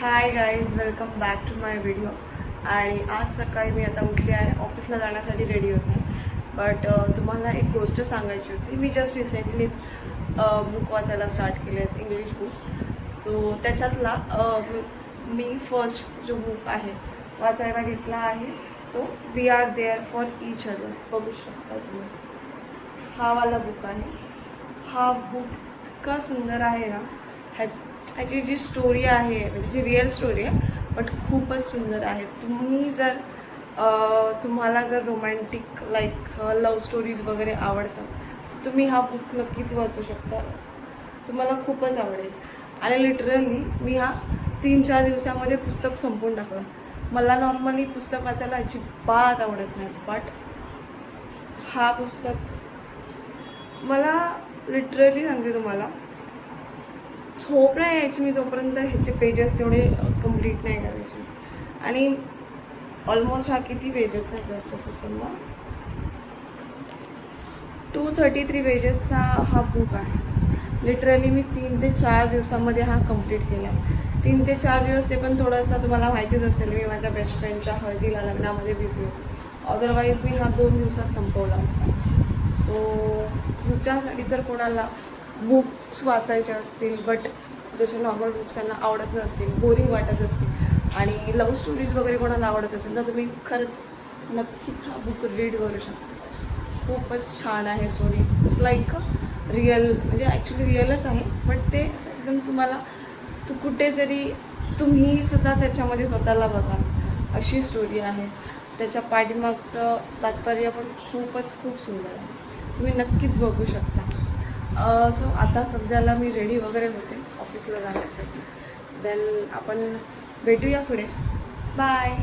High guys, welcome back to my video. आणि आज सकाळी मी आता उठली आहे, ऑफिसला जाण्यासाठी रेडी होते. बट तुम्हाला एक गोष्ट सांगायची होती. मी जस्ट रिसेंटलीच बुक वाचायला स्टार्ट केले आहेत, इंग्लिश बुक्स. सो त्याच्यातला मी फर्स्ट जो बुक आहे वाचायला घेतला आहे तो we are there for each other. बघू शकता तुम्ही, हा वाला बुक आहे. हा बुक इतका सुंदर आहे ना. ह्याची जी स्टोरी आहे, म्हणजे जी रिअल स्टोरी आहे, बट खूपच सुंदर आहे. तुम्हाला जर रोमॅन्टिक लाईक लव्ह स्टोरीज वगैरे आवडतात तर तुम्ही हा बुक नक्कीच वाचू शकता. तुम्हाला खूपच आवडेल. आणि लिटरली मी हा 3-4 दिवसामध्ये पुस्तक संपवून टाकलं. मला नॉर्मली पुस्तक वाचायला अजिबात आवडत नाही, बट हा पुस्तक मला लिटरली सांगते तुम्हाला, झोप नाही यायची मी तोपर्यंत ह्याचे पेजेस तेवढे कंप्लीट नाही करायचे. आणि ऑलमोस्ट हा किती पेजेस आहे, जस्ट असं सेकंड, 233 पेजेसचा हा बुक आहे. लिटरली मी 3 ते 4 दिवसामध्ये हा कंप्लीट केला आहे. 3 ते 4 दिवस, ते पण थोडासा तुम्हाला माहितीच असेल, मी माझ्या बेस्ट फ्रेंडच्या हळदीला लग्नामध्ये बिझी होते. अदरवाईज मी हा 2 दिवसात संपवला असता. सो तुमच्यासाठी जर कोणाला बुक्स वाचायचे असतील, बट जसे नॉर्मल बुक्स त्यांना आवडत नसतील, बोरिंग वाटत असतील, आणि लव्ह स्टोरीज वगैरे कोणाला आवडत असेल तर तुम्ही खरंच नक्कीच हा बुक रीड करू शकता. खूपच छान आहे स्टोरी. इट्स लाईक रिअल, म्हणजे ॲक्च्युली रिअलच आहे, बट ते असं एकदम तुम्हाला कुठेतरी तुम्हीसुद्धा त्याच्यामध्ये स्वतःला बघा अशी स्टोरी आहे. त्याच्या पाठीमागचं तात्पर्य पण खूप सुंदर आहे. तुम्ही नक्कीच बघू शकता. सो आता सध्याला मी रेडी वगैरे होते ऑफिसला जाण्यासाठी. देन आपण भेटूया पुढे. बाय.